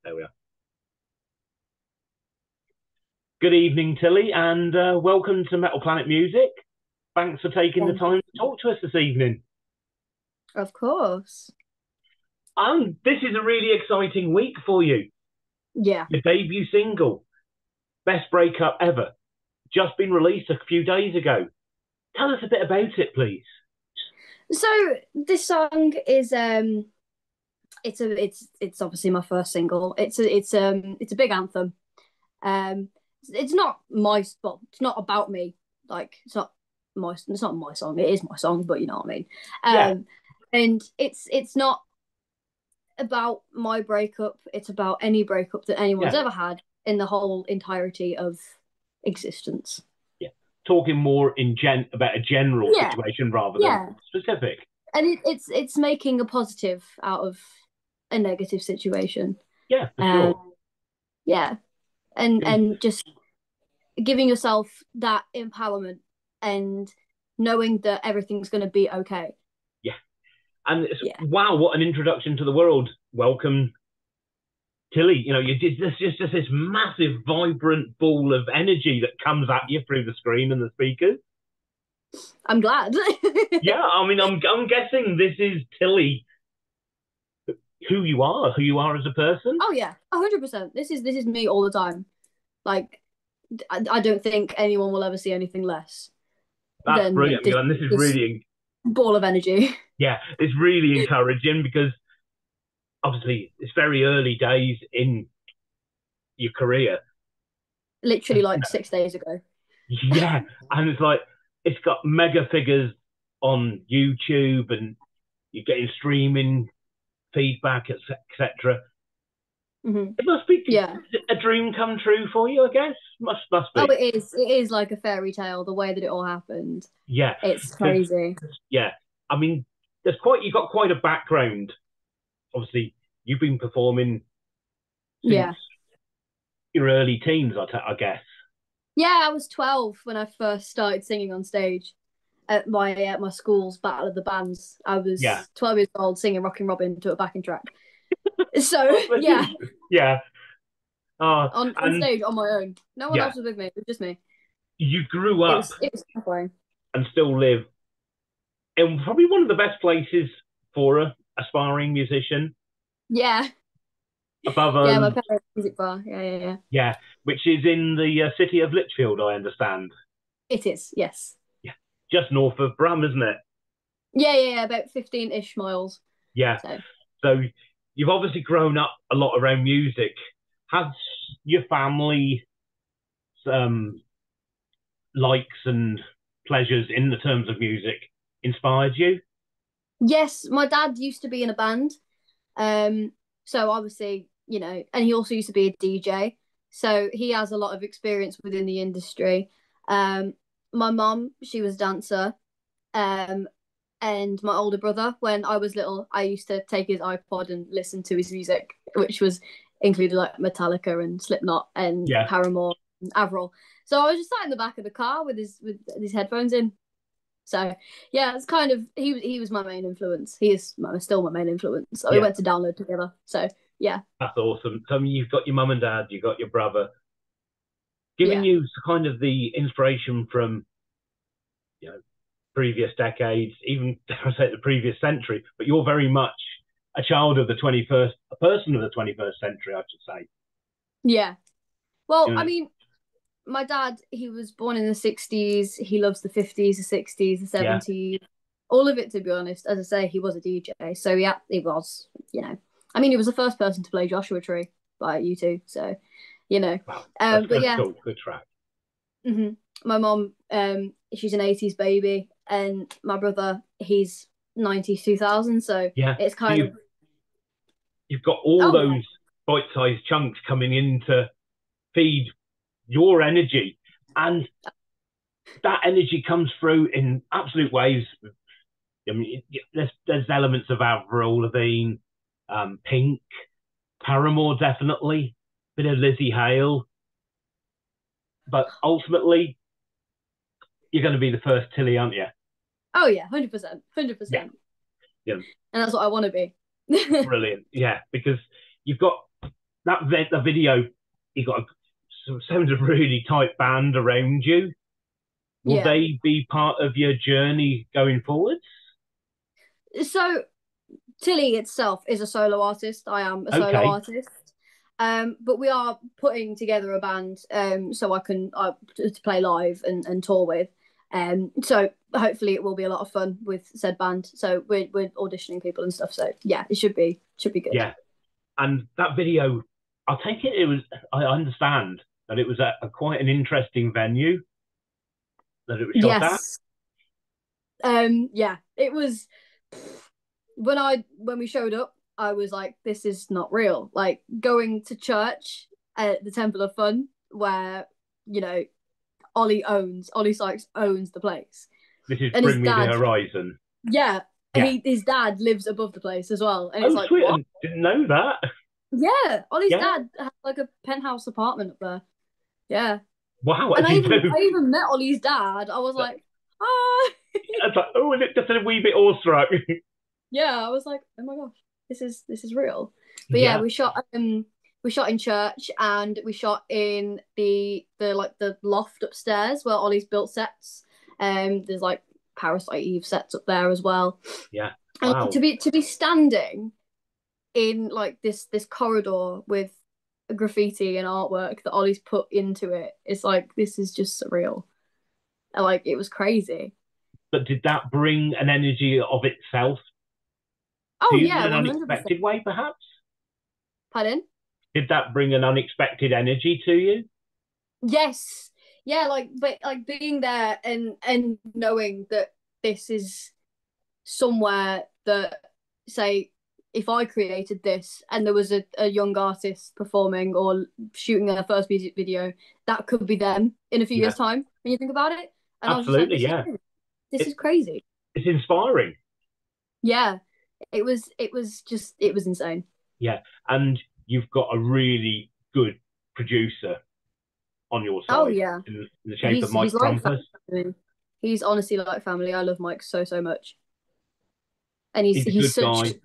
There we are. Good evening, Tilly, and welcome to Metal Planet Music. Thanks for taking the Thank time you. to talk to us this evening. Of course. This is a really exciting week for you. Yeah. Your debut single, Best Breakup Ever, just been released a few days ago. Tell us a bit about it, please. So this song is it's obviously my first single. It's a big anthem. It's not my well, it's not about me. Like it's not my song. It is my song, but you know what I mean. Yeah, And it's not about my breakup. It's about any breakup that anyone's yeah, ever had in the whole entirety of existence. yeah. Talking more about a general Yeah, situation rather than yeah. specific. And it's making a positive out of a negative situation. Yeah, for Um, sure. yeah, and Mm, and just giving yourself that empowerment and knowing that everything's going to be okay. yeah, and Yeah, wow, what an introduction to the world. Welcome, Tilly. You know, you did this just this massive, vibrant ball of energy that comes at you through the screen and the speakers. I'm glad. Yeah, I mean, I'm guessing this is Tilly, who you are as a person. Oh yeah, 100%. This is me all the time. Like I don't think anyone will ever see anything less That's than brilliant, this and this is this really, ball of energy. yeah, it's really encouraging because obviously it's very early days in your career. Literally like 6 days ago. Yeah, and it's like it's got mega figures on YouTube, and you're getting streaming feedback, etc. Hmm. It must be Yeah. a dream come true for you, I guess. Must Oh, be. it is. It is like a fairy tale. The way that it all happened. Yeah, It's because crazy. yeah, I mean, you've got quite a background. Obviously, you've been performing since Yeah. your early teens, I guess. Yeah, I was 12 when I first started singing on stage at my school's Battle of the Bands. I Yeah. was 12 years old singing Rockin' Robin to a backing track. So, Oh, bless yeah, you. Yeah. on And stage on my own. No one yeah, else was with me. It was just me. you grew It up was it was terrifying. and still live in probably one of the best places for a aspiring musician Yeah. above, Yeah, my parents' music bar. Yeah, yeah, yeah. yeah, which is in the city of Lichfield, I understand. It is, yes. Yeah. Just north of Bram, isn't it? Yeah, yeah, yeah, about 15-ish miles. Yeah. So So you've obviously grown up a lot around music. Has your family um, likes and pleasures in the terms of music inspired you? yes, my dad used to be in a band. Um, so obviously, and he also used to be a DJ. So he has a lot of experience within the industry. My mum, she was a dancer. Um, and my older brother, when I was little, I used to take his iPod and listen to his music, which was included like Metallica and Slipknot and Yeah, Paramore and Avril. So I was just sat in the back of the car with his headphones in. So yeah, it's kind of he was my main influence. He is still my main influence. So we yeah, went to download together. So yeah, that's awesome. So I mean, you've got your mum and dad, you've got your brother, giving yeah, you kind of the inspiration from you know previous decades, even dare I say the previous century. But you're very much a child of the 21st, a person of the 21st century, I should say. yeah. Well, You I know, mean, my dad, he was born in the 60s. He loves the 50s, the 60s, the yeah. 70s, all of it, to be honest. As I say, he was a DJ. So yeah, he was. I mean, he was the first person to play Joshua Tree by U2. So, you know. Wow, But that's yeah, cool. Good track. my mom, she's an 80s baby. And my brother, he's 90s, 2000. So Yeah. it's So kind of, you've got all oh, yeah. those bite-sized chunks coming in to feed your energy, and that energy comes through in absolute waves. I mean, there's elements of Avril, Lavigne, Pink, Paramore, definitely, bit of Lizzie Hale, but ultimately, you're going to be the first Tilly, aren't you? Oh, yeah, 100%, Yeah, 100%. yeah, And that's what I want to be. brilliant. Yeah, because you've got the video, you got sounds a really tight band around you. Will Yeah. they be part of your journey going forwards? So Tilly itself is a solo artist. I am a solo Okay. artist. But we are putting together a band so I can to play live and tour with. So hopefully it will be a lot of fun with said band. So we're auditioning people and stuff. So yeah, it should be good. Yeah. And that video, I'll take it. It was. I understand that it was a quite an interesting venue that it was shot at. Yes. Yeah, it was when we showed up, I was like, this is not real. Like going to church at the Temple of Fun, where, you know, Ollie Sykes owns the place. This is And his Bring Me the dad, Horizon. yeah, Yeah. his dad lives above the place as well. And it's Oh, like, sweet. what? I didn't know that. Yeah, Ollie's Yeah. dad has like a penthouse apartment up there. Yeah. Wow. And I didn't know. I even met Ollie's dad. I was like, ah. I was like, oh, and it just a wee bit awestruck. Yeah, I was like, oh my gosh, this is real. But yeah, Yeah. we shot in church and we shot in the loft upstairs where Ollie's built sets. There's like Parasite Eve sets up there as well. Yeah. And Wow. to be standing in like this corridor with graffiti and artwork that Ollie's put into it, it's like this is just surreal. Like it was crazy. But did that bring an energy of itself Oh to you yeah, in an 100%. unexpected way, perhaps? Pardon? Did that bring an unexpected energy to you? Yes. Yeah, but like being there and knowing that this is somewhere that, say, if I created this and there was a young artist performing or shooting their first music video, that could be them in a few Yeah. years' time when you think about it. And I was just like, Absolutely. Yeah. this is crazy. It's inspiring. Yeah. It was insane. Yeah. And you've got a really good producer on your Oh side yeah. in the shape of Mike He's like Trumpus. family. He's honestly like family. I love Mike so much. And He's a he's good such, guy.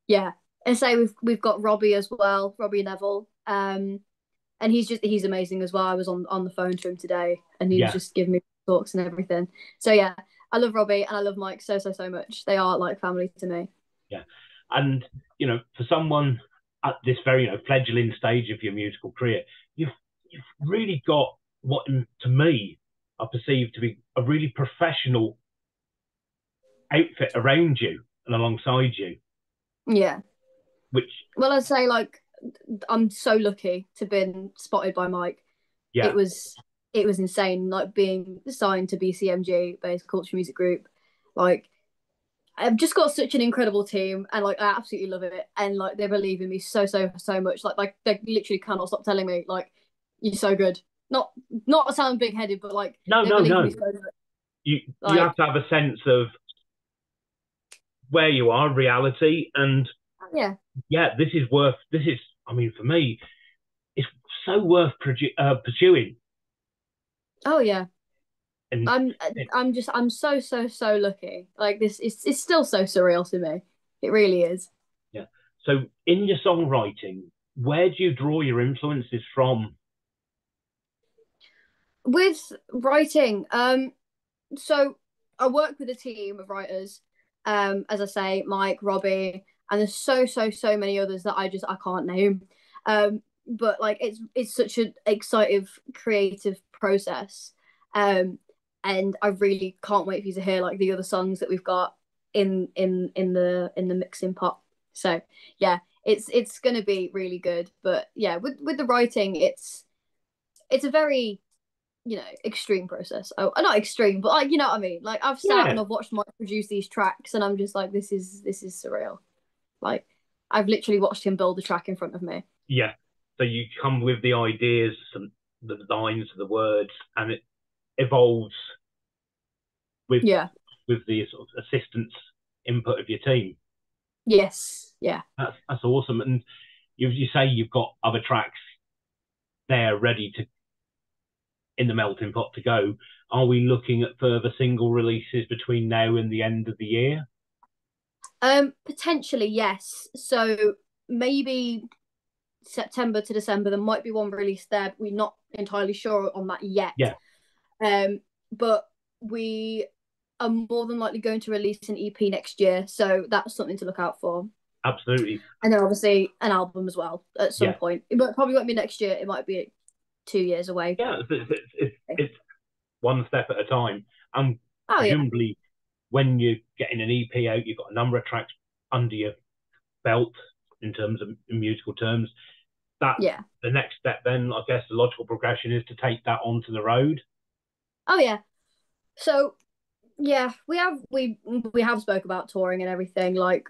yeah. And say we've got Robbie as well, Robbie Neville. And he's amazing as well. I was on the phone to him today and he was Yeah. just giving me talks and everything. So yeah, I love Robbie and I love Mike so much. They are like family to me. Yeah. And, for someone at this very, fledgling stage of your musical career, you've really got what, to me, I perceive to be a really professional outfit around you and alongside you. Yeah. Which, well, I'd say like I'm so lucky to have been spotted by Mike. yeah, It was insane, like being signed to BCMG, Based Culture Music Group. Like I've just got such an incredible team, and like I absolutely love it. And like they believe in me so much. Like they literally cannot stop telling me like you're so good. Not to sound big headed, but like no, they no, believe in no. me so much. You Like have to have a sense of where you are, reality, and yeah, this is. I mean, for me, it's so worth pursuing. oh yeah. And I'm so lucky. Like this, it's still so surreal to me. It really is. yeah. So, in your songwriting, where do you draw your influences from? With writing, so I work with a team of writers. As I say, Mike, Robbie, and there's so many others that I can't name. But like it's such an exciting creative process. And I really can't wait for you to hear like the other songs that we've got in the mixing pot. So yeah, it's gonna be really good. But yeah, with the writing, it's a very extreme process. Oh, not extreme, but like what I mean. Like I've sat Yeah, and I've watched Mike produce these tracks, and I'm just like, this is surreal. Like I've literally watched him build the track in front of me. yeah. So you come with the ideas, the lines, the words, and it evolves with Yeah. the sort of assistance input of your team. Yes. Yeah. That's awesome. And you say you've got other tracks there ready to in the melting pot to go. Are we looking at further single releases between now and the end of the year? Potentially yes. So maybe September to December. There might be one released there, but we're not entirely sure on that yet. Yeah. But we are more than likely going to release an EP next year, so that's something to look out for. Absolutely. And then obviously an album as well at some point. It probably won't be next year. It might be 2 years away. Yeah, it's one step at a time. And presumably, when you're getting an EP out, you've got a number of tracks under your belt in terms of in musical terms. That the next step, then I guess the logical progression is to take that onto the road. Oh yeah. So yeah, we have spoke about touring and everything, like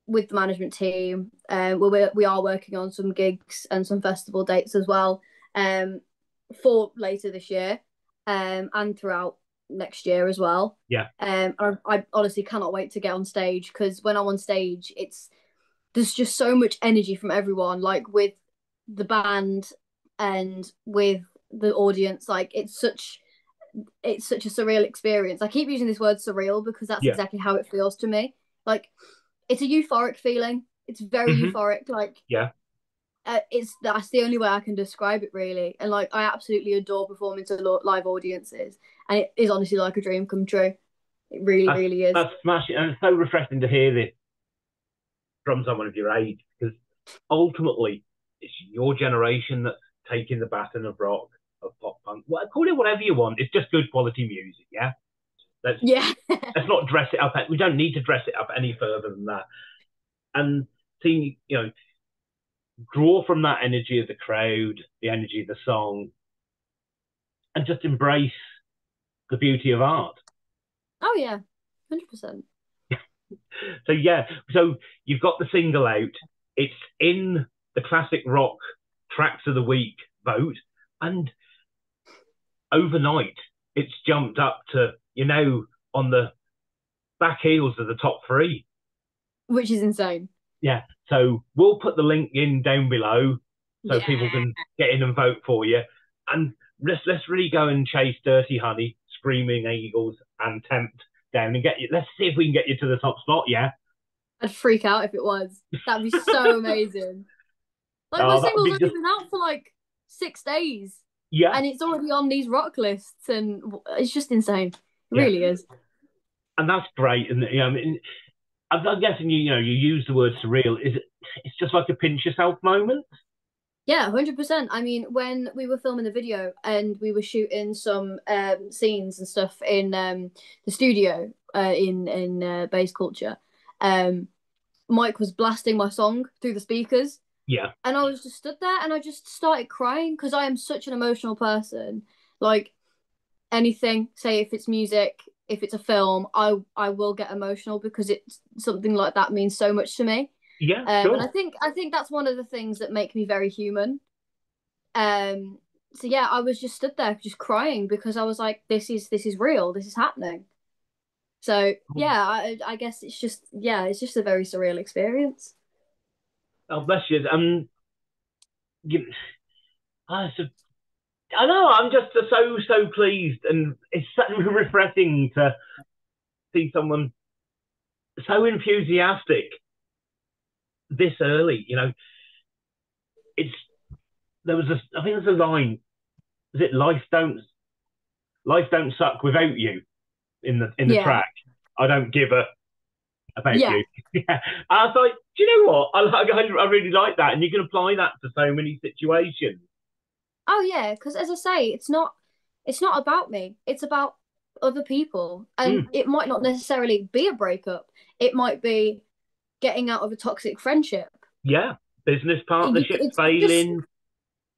with the management team. We are working on some gigs and some festival dates as well, for later this year, and throughout next year as well. Yeah. I honestly cannot wait to get on stage, because when I'm on stage, there's just so much energy from everyone, like with the band and with the audience. Like it's such a surreal experience. I keep using this word surreal because that's exactly how it feels to me. Like it's a euphoric feeling. It's very euphoric. Like that's the only way I can describe it, really. And like I absolutely adore performing to live audiences, and it is honestly like a dream come true. It really is. That's smashing, and it's so refreshing to hear this from someone of your age, because ultimately it's your generation that's taking the baton of rock, of pop punk, call it whatever you want. It's just good quality music, yeah. Let's not dress it up. We don't need to dress it up any further than that. And seeing, draw from that energy of the crowd, the energy of the song, and just embrace the beauty of art. Oh yeah, 100%. So you've got the single out. It's in the classic rock tracks of the week vote, and overnight it's jumped up to on the back heels of the top 3, which is insane. Yeah, so we'll put the link in down below so people can get in and vote for you, and let's really go and chase Dirty Honey, Screaming Eagles, and Tempt down and get you. Let's see if we can get you to the top spot. Yeah, I'd freak out if it was. That'd be so amazing. Like my single's only been out for like 6 days. Yeah, and it's already on these rock lists, and it's just insane. It really is. And that's great. And I'm guessing you use the word surreal. It's just like a pinch yourself moment? Yeah, 100%. I mean, when we were filming the video and we were shooting some scenes and stuff in the studio in Base Culture, Mike was blasting my song through the speakers. Yeah. And I was just stood there and I just started crying, because I am such an emotional person. Like anything, say if it's music, if it's a film, I will get emotional, because it's something like that means so much to me. Yeah, sure. And I think that's one of the things that make me very human. So yeah, I was just stood there just crying, because I was like, this is real, this is happening. So yeah, I guess it's just a very surreal experience. Oh, bless you. I know, I'm just so pleased, and it's so refreshing to see someone so enthusiastic this early. I think there's a line. Is it life don't suck without you in the track? I don't give a about you. Yeah. I was like, do you know what? I really like that, and you can apply that to so many situations. Oh yeah, because as I say, it's not about me. It's about other people, and it might not necessarily be a breakup. It might be getting out of a toxic friendship. Yeah, business partnerships failing.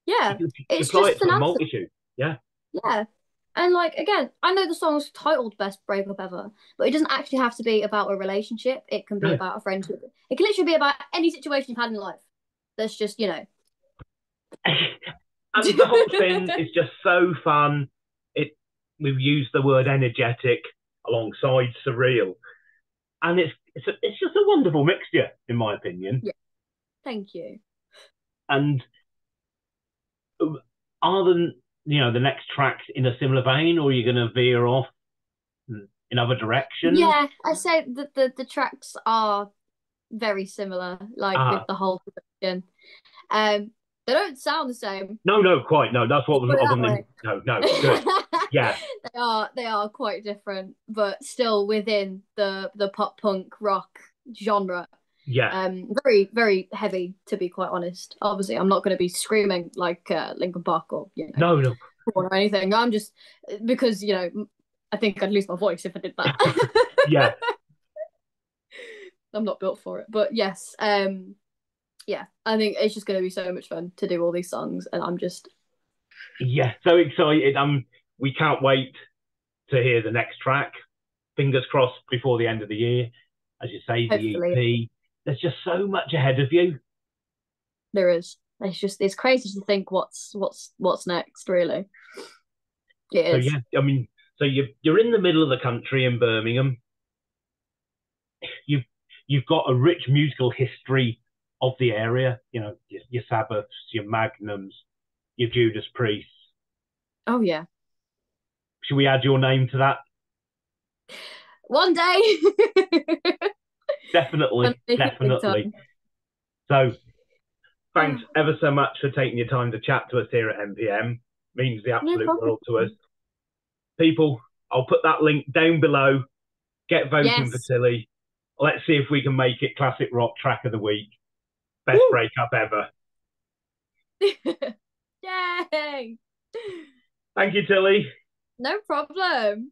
It's just a multitude. Yeah. And like, again, I know the song's titled Best Breakup Ever, but it doesn't actually have to be about a relationship. It can be about a friendship. It can literally be about any situation you've had in life. That's just, And the whole thing is just so fun. We've used the word energetic alongside surreal. And it's just a wonderful mixture, in my opinion. Yeah. Thank you. And are the next tracks in a similar vein, or are you going to veer off in other directions? Yeah, I say that the tracks are very similar, like with the whole production. They don't sound the same. No, no, quite. No, that's what Put it I that wasn't. way. No, no, good. Yeah, They are quite different, but still within the pop punk rock genre. yeah. Very, very heavy, to be quite honest. Obviously, I'm not going to be screaming like Linkin Park or No, no. or anything. I'm just because I think I'd lose my voice if I did that. Yeah, I'm not built for it. But yes, yeah, I think it's just going to be so much fun to do all these songs, and I'm just yeah. So excited. We can't wait to hear the next track. Fingers crossed before the end of the year. As you say, the hopefully EP. There's just so much ahead of you. there is. It's crazy to think what's next. Really, it So is. yeah, I mean, so you're in the middle of the country in Birmingham. You've you've got a rich musical history of the area. You know, your Sabbaths, your Magnums, your Judas Priests. Oh yeah, Should we add your name to that? one day. One Definitely, day, big definitely. time. So thanks ever so much for taking your time to chat to us here at MPM. Means the No absolute problem. world to us. People, I'll put that link down below. Get voting for Yes. Tilly. Let's see if we can make it classic rock track of the week. Best Woo! breakup ever. Yay! Thank you, Tilly. No problem.